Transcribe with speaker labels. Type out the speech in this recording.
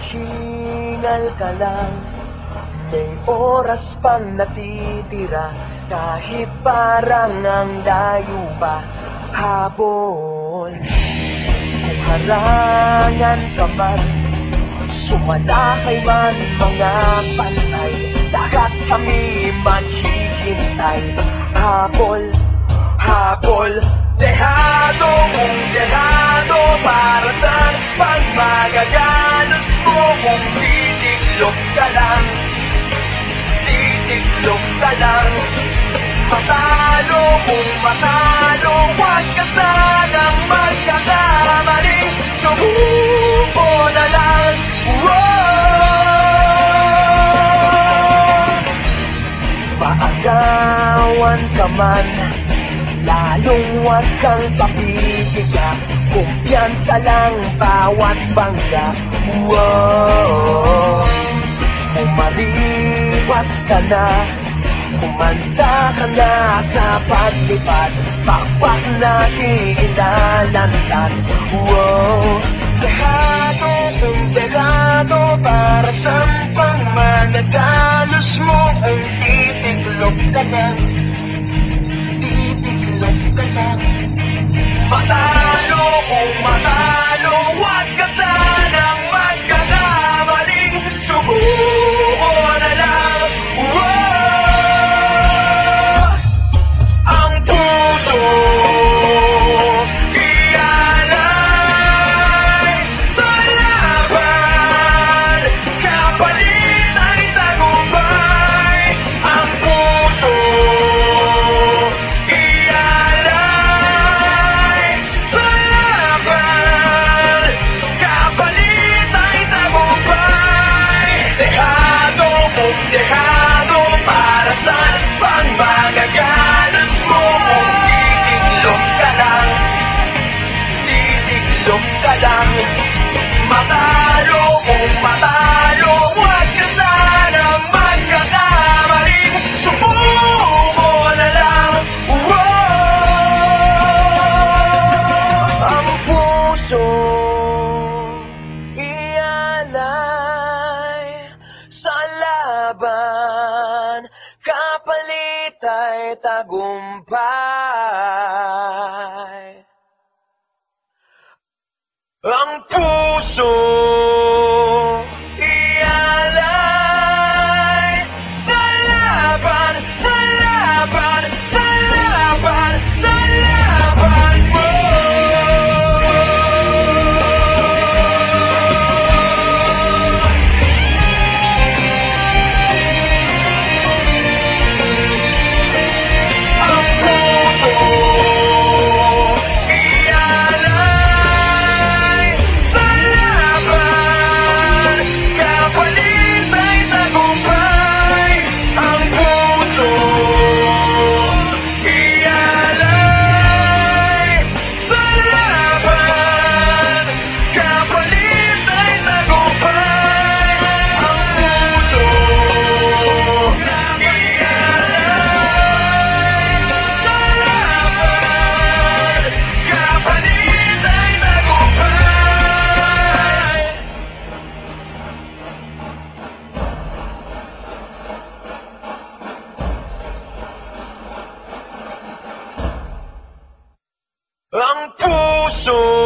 Speaker 1: Maghingal ka lang, may oras pang natitira, kahit parang ang layo pa hapon. Kung harangan ka man, sumalakay man mga pantay, lahat kami maghihintay. Habol, habol, dehado mong dehado, para saan pang magagalos mo kung titiklop ka lang, titiklop ka lang. Matalo kung matalo, huwag ka sanang magkakamaling, subuko na lang. Maagawan ka man, lalong huwag kang papipiga, kumpiyansa lang bawat bangga. Kung mariwas ka na, kumanda ka na sa paglipad, pakpak natin ilalantad. Dehado kung dehado, para saan pang managalos mo kung titiklop ka lang, titiklop ka lang. Matalo kung matalo, huwag ka sanang magkakamaling, subuko na lang. Ang puso ialay sa laban, kapalit ay tagumpay. Ang puso ialay sa laban, kapalit ay tagumpay. Dehado kung dehado, para saan pang magagalos mo kung titiklop ka lang, titiklop ka lang. Matalo kung matalo, huwag ka sanang magkakamaling, subuko na lang. Ang puso ialay sa laban, kapalit ay tagumpay. Ang puso ialay sa laban, sa laban, sa laban, sa laban mo. Ang puso ialay sa laban, kapalit ay tagumpay. Ang puso ialay sa laban, kapalit ay tagumpay. Ang puso ialay sa laban, kapalit ay tagumpay. Ang puso